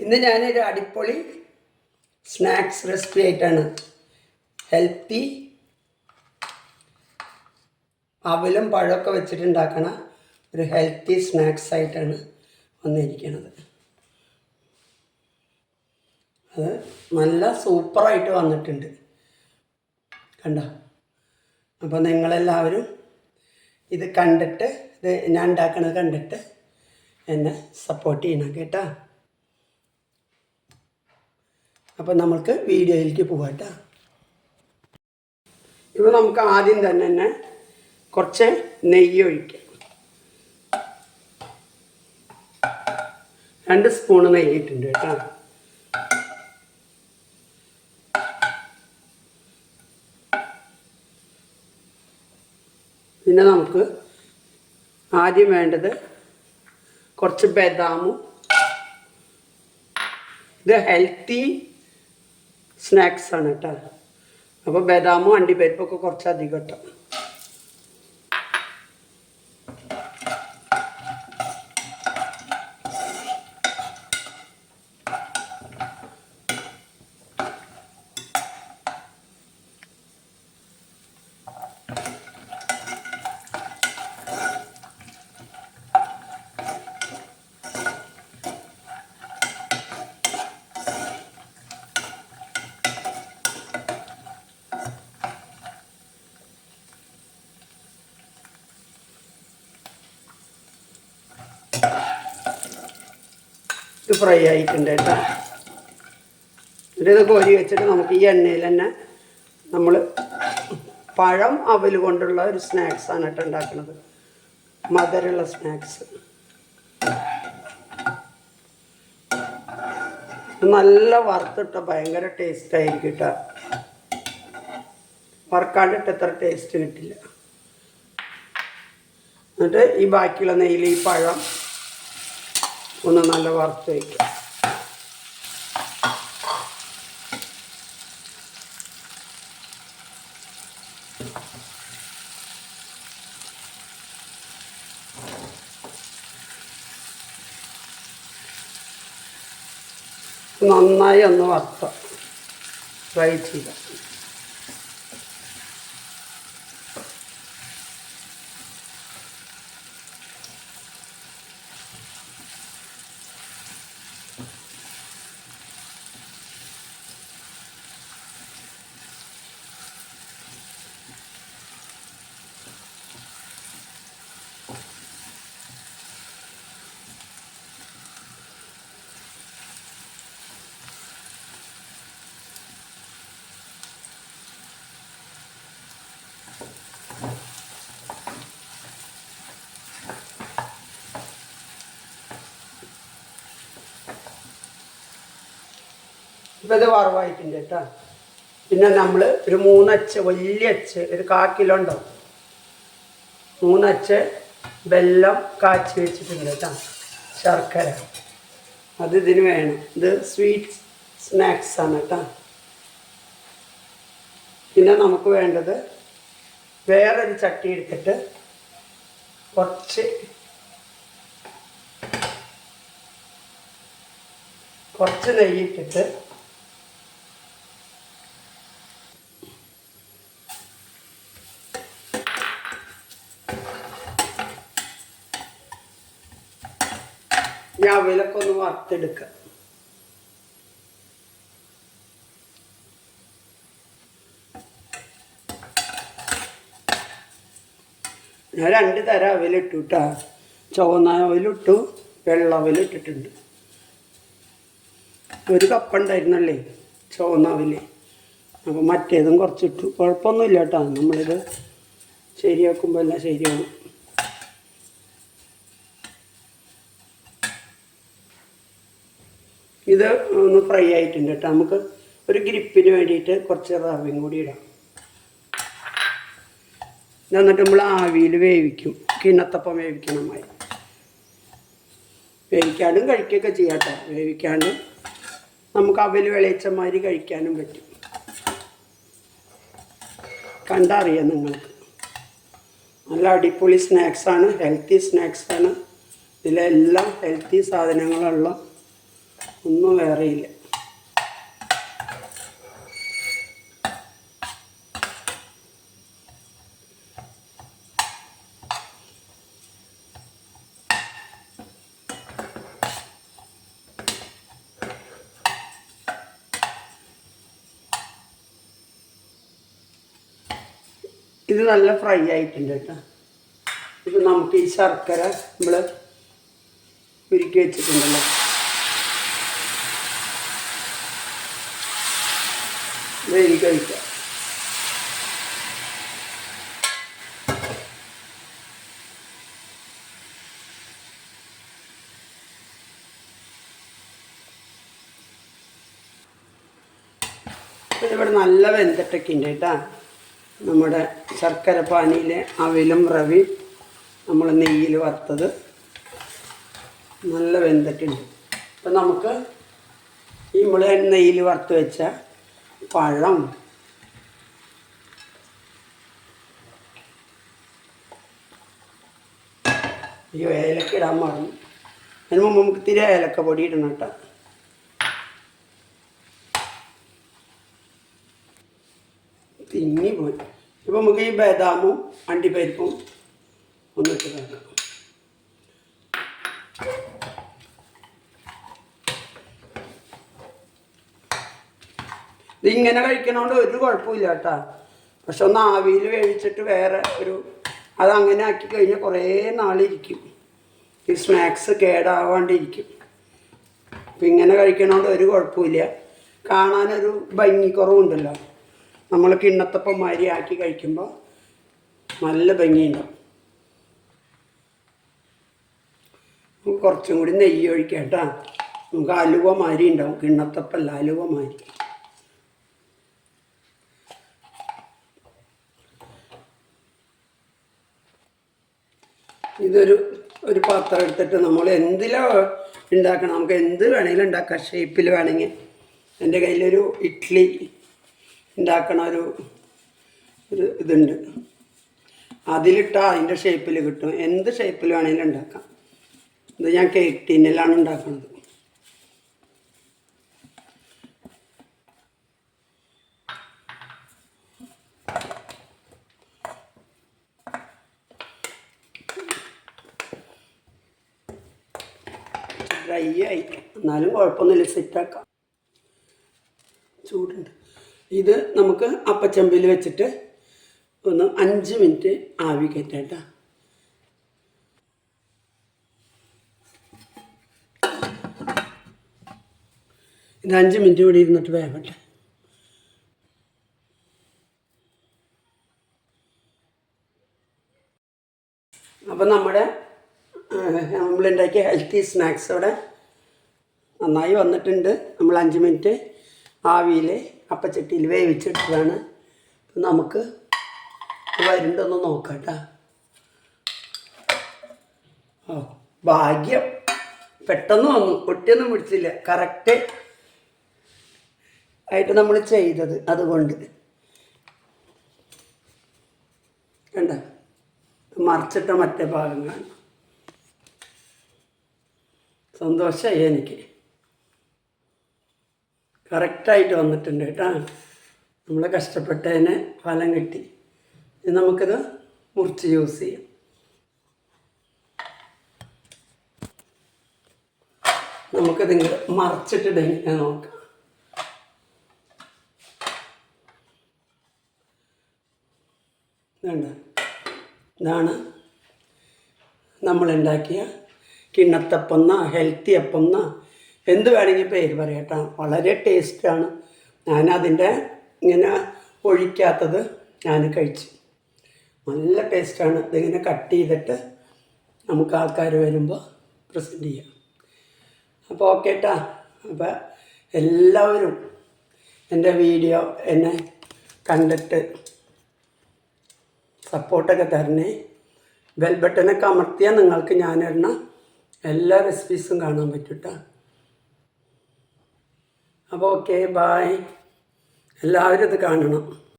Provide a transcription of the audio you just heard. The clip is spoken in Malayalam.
ഇന്ന് ഞാനൊരു അടിപൊളി സ്നാക്സ് റെസിപ്പി ആയിട്ടാണ് ഹെൽത്തി അവലും പഴമൊക്കെ വെച്ചിട്ടുണ്ടാക്കണ ഒരു ഹെൽത്തി സ്നാക്സ് ആയിട്ടാണ് വന്നിരിക്കുന്നത്. അത് നല്ല സൂപ്പറായിട്ട് വന്നിട്ടുണ്ട്, കണ്ടോ? അപ്പോൾ നിങ്ങളെല്ലാവരും ഇത് കണ്ടിട്ട്, ഇത് ഞാൻ ഉണ്ടാക്കണത് കണ്ടിട്ട് എന്നെ സപ്പോർട്ട് ചെയ്യണം കേട്ടോ. അപ്പോൾ നമുക്ക് വീഡിയോയിലേക്ക് പോകാം കേട്ടോ. ഇപ്പോൾ നമുക്ക് ആദ്യം തന്നെ കുറച്ച് നെയ്യ് ഒഴിക്കാം. 2 സ്പൂണ് നെയ്യ് ഇട്ടുണ്ട് കേട്ടോ. പിന്നെ നമുക്ക് ആദ്യം വേണ്ടത് കുറച്ച് ബദാമും. ഇത് ഹെൽത്തി സ്നാക്സ് ആണ് കേട്ടോ. അപ്പോൾ ബദാമും അണ്ടിപ്പരിപ്പൊക്കെ കുറച്ചധികം കേട്ടോ. ഇത് ഫ്രൈ ആയിട്ടുണ്ട് കേട്ടോ. ഇത് കോരി വെച്ചിട്ട് നമുക്ക് ഈ എണ്ണയിൽ തന്നെ നമ്മൾ പഴം അവൽ കൊണ്ടുള്ള ഒരു സ്നാക്സാണ് കേട്ടോ ഉണ്ടാക്കുന്നത്. മധുരമുള്ള സ്നാക്സ് നല്ല വറുത്തിട്ട ഭയങ്കര ടേസ്റ്റ് ആയിരിക്കും കേട്ടോ. വറുക്കാണ്ടിട്ട് എത്ര ടേസ്റ്റ് കിട്ടില്ല. എന്നിട്ട് ഈ ബാക്കിയുള്ള നെയ്യിൽ ഈ പഴം ഒന്ന് നല്ല വറുത്ത് വയ്ക്കുക. നന്നായി ഒന്ന് വറുത്ത ഫ്രൈ ചെയ്യുക. ഇപ്പം ഇത് വറവായിട്ടുണ്ട് കേട്ടോ. പിന്നെ നമ്മൾ ഒരു 3 അച്ച്, വലിയ അച്ച്, ഒരു 1/4 കിലോ ഉണ്ടാവും, 3 അച്ച് വെല്ലം കാച്ചി വെച്ചിട്ടുണ്ട് കേട്ടോ. ശർക്കര അത് ഇതിന് വേണം. ഇത് സ്വീറ്റ് സ്നാക്സാണ് കേട്ടോ. പിന്നെ നമുക്ക് വേണ്ടത് വേറൊരു ചട്ടി എടുത്തിട്ട് കുറച്ച് നെയ്യിട്ടിട്ട് ഈ അവലൊക്കെ ഒന്ന് വറുത്തെടുക്കുക. ഞാൻ 2 തരം അവലിട്ടു കേട്ടോ. ചുവന്ന അവലിട്ടു, വെള്ള അവലിട്ടിട്ടുണ്ട്. 1 കപ്പ് ഉണ്ടായിരുന്നല്ലേ ചുവന്ന അവല്. അപ്പോൾ മറ്റേതും കുറച്ചിട്ടു. കുഴപ്പമൊന്നുമില്ല കേട്ടോ. നമ്മളിത് ശരിയാക്കുമ്പോൾ എല്ലാം ശരിയാകും. ഇത് ഒന്ന് ഫ്രൈ ആയിട്ടുണ്ട് കേട്ടോ. നമുക്ക് ഒരു ഗ്രിപ്പിന് വേണ്ടിയിട്ട് കുറച്ച് റവയും കൂടി ഇടാം. എന്നിട്ട് നമ്മൾ ആവിയിൽ വേവിക്കും. കിണ്ണത്തപ്പം വേവിക്കണമായി. വേവിക്കാണ്ടും കഴിക്കുകയൊക്കെ ചെയ്യാം കേട്ടോ. വേവിക്കാണ്ട് നമുക്ക് അവൽ വിളയിച്ചമാതിരി കഴിക്കാനും പറ്റും. കണ്ടറിയാം നിങ്ങൾക്ക്. നല്ല അടിപൊളി സ്നാക്സാണ്, ഹെൽത്തി സ്നാക്സാണ്. ഇതിലെല്ലാം ഹെൽത്തി സാധനങ്ങളുള്ള ഒന്നും വേറെ ഇല്ല. ഇത് നല്ല ഫ്രൈ ആയിട്ടുണ്ട് കേട്ടോ. ഇത് നമുക്ക് ഈ ശർക്കര നമ്മൾ ഉരുക്കി വെച്ചിട്ടുണ്ടല്ലോ, ഇത് കഴിക്കാം. ഇവിടെ നല്ല വെന്തിട്ടൊക്കെ ഉണ്ട് കേട്ടോ. നമ്മുടെ ശർക്കര പാനിയിലെ അവിലും റവയും നമ്മൾ നെയ്യിൽ വറുത്തത് നല്ല വെന്തിട്ടുണ്ട്. അപ്പം നമുക്ക് ഈ നെയ്യിൽ വറുത്ത് വെച്ച പഴം, ഈ ഏലക്ക ഇടാൻ മറന്നു. അതിന് മുമ്പ് നമുക്ക് ഇത്തിരി ഏലക്ക പൊടി ഇടണം കേട്ടോ. തിങ്ങി പോയി. ഇപ്പം നമുക്ക് ഈ ബദാമും അണ്ടിപ്പരിപ്പും ഒന്നിട്ട് വെക്കാം. ഇതിങ്ങനെ കഴിക്കണോണ്ട് ഒരു കുഴപ്പമില്ല കേട്ടോ. പക്ഷെ ഒന്ന് ആവിയിൽ വേവിച്ചിട്ട് വേറെ അതങ്ങനെ ആക്കി കഴിഞ്ഞാൽ കുറേ നാളിരിക്കും. ഈ സ്നാക്സ് കേടാവാണ്ടിരിക്കും. അപ്പം ഇങ്ങനെ കഴിക്കണോണ്ട് ഒരു കുഴപ്പമില്ല. കാണാനൊരു ഭംഗിക്കുറവുണ്ടല്ലോ. നമ്മൾ കിണ്ണത്തപ്പന്മാരി ആക്കി കഴിക്കുമ്പോൾ നല്ല ഭംഗിയുണ്ടാവും. കുറച്ചും കൂടി നെയ്യ് ഒഴിക്കാം കേട്ടോ. നമുക്ക് അലുവ മാതിരി ഉണ്ടാവും. കിണ്ണത്തപ്പല്ല, അലുവ മാതിരി. ഒരു പാത്രം എടുത്തിട്ട് നമ്മൾ എന്തിലോ ഉണ്ടാക്കണം. നമുക്ക് എന്ത് വേണമെങ്കിലും ഉണ്ടാക്കാം. ഷേപ്പിൽ വേണമെങ്കിൽ എൻ്റെ കയ്യിലൊരു ഇഡ്ഡലി ഉണ്ടാക്കണ ഒരു ഇതുണ്ട്. അതിലിട്ടാൽ അതിൻ്റെ ഷേപ്പിൽ കിട്ടും. എന്ത് ഷേപ്പിൽ വേണമെങ്കിലും ഉണ്ടാക്കാം. ഇത് ഞാൻ കേക്ക് ടിന്നിലാണ് ഉണ്ടാക്കുന്നത്. ഡ്രൈ ആയി, എന്നാലും കുഴപ്പമൊന്നുമില്ല, സെറ്റാക്കാം. ചൂടുണ്ട്. ഇത് നമുക്ക് അപ്പച്ചമ്പിൽ വെച്ചിട്ട് ഒന്ന് 5 മിനിറ്റ് ആവി കയറ്റാട്ടോ. ഇത് 5 മിനിറ്റ് കൂടി ഇരുന്നിട്ട് വേവട്ടെ. അപ്പം നമ്മളുണ്ടാക്കിയ ഹെൽത്തി സ്നാക്സ് ഇവിടെ നന്നായി വന്നിട്ടുണ്ട്. നമ്മൾ 5 മിനിറ്റ് ആവിയിൽ അപ്പച്ചട്ടിയിൽ വേവിച്ചെടുത്തതാണ്. നമുക്ക് വരുന്നുണ്ടൊന്ന് നോക്കാം കേട്ടോ. ഓ ഭാഗ്യം, പെട്ടെന്ന് വന്നു. ഒട്ടിയൊന്നും പിടിച്ചില്ല. കറക്റ്റ് ആയിട്ട് നമ്മൾ ചെയ്തത്. അതുകൊണ്ട് കണ്ട മറിച്ചിട്ട മറ്റേ ഭാഗം കാണും. സന്തോഷമായി എനിക്ക്. കറക്റ്റായിട്ട് വന്നിട്ടുണ്ട് കേട്ടോ. നമ്മൾ കഷ്ടപ്പെട്ടതിന് ഫലം കിട്ടി. നമുക്കിത് മുറിച്ച് യൂസ് ചെയ്യാം. നമുക്കിതിങ്ങനെ മറിച്ചിട്ടിങ്ങനെ നോക്കാം. ഇതാണ് നമ്മളുണ്ടാക്കിയ കിണ്ണത്തപ്പന്ന, ഹെൽത്തി അപ്പന്ന, എന്ത് വേണമെങ്കിൽ പേര് പറയട്ടോ. വളരെ ടേസ്റ്റാണ്. ഞാനതിൻ്റെ ഇങ്ങനെ ഒഴിക്കാത്തത് ഞാൻ കഴിച്ചു. നല്ല ടേസ്റ്റാണ്. ഇതിങ്ങനെ കട്ട് ചെയ്തിട്ട് നമുക്ക് ആൾക്കാർ വരുമ്പോൾ പ്രസൻറ്റ് ചെയ്യാം. അപ്പോൾ ഓക്കെ ട്ടാ. അപ്പോൾ എല്ലാവരും എൻ്റെ വീഡിയോ എന്നെ കണ്ടിട്ട് സപ്പോർട്ടൊക്കെ തരണേ. ബെൽ ബട്ടനൊക്കെ അമർത്തിയാൽ നിങ്ങൾക്ക് ഞാനിടുന്ന എല്ലാ റെസിപ്പീസും കാണാൻ പറ്റും ട്ടാ. അപ്പോൾ ഓക്കെ, ബായ്. എല്ലാവരും ഇത് കാണണം.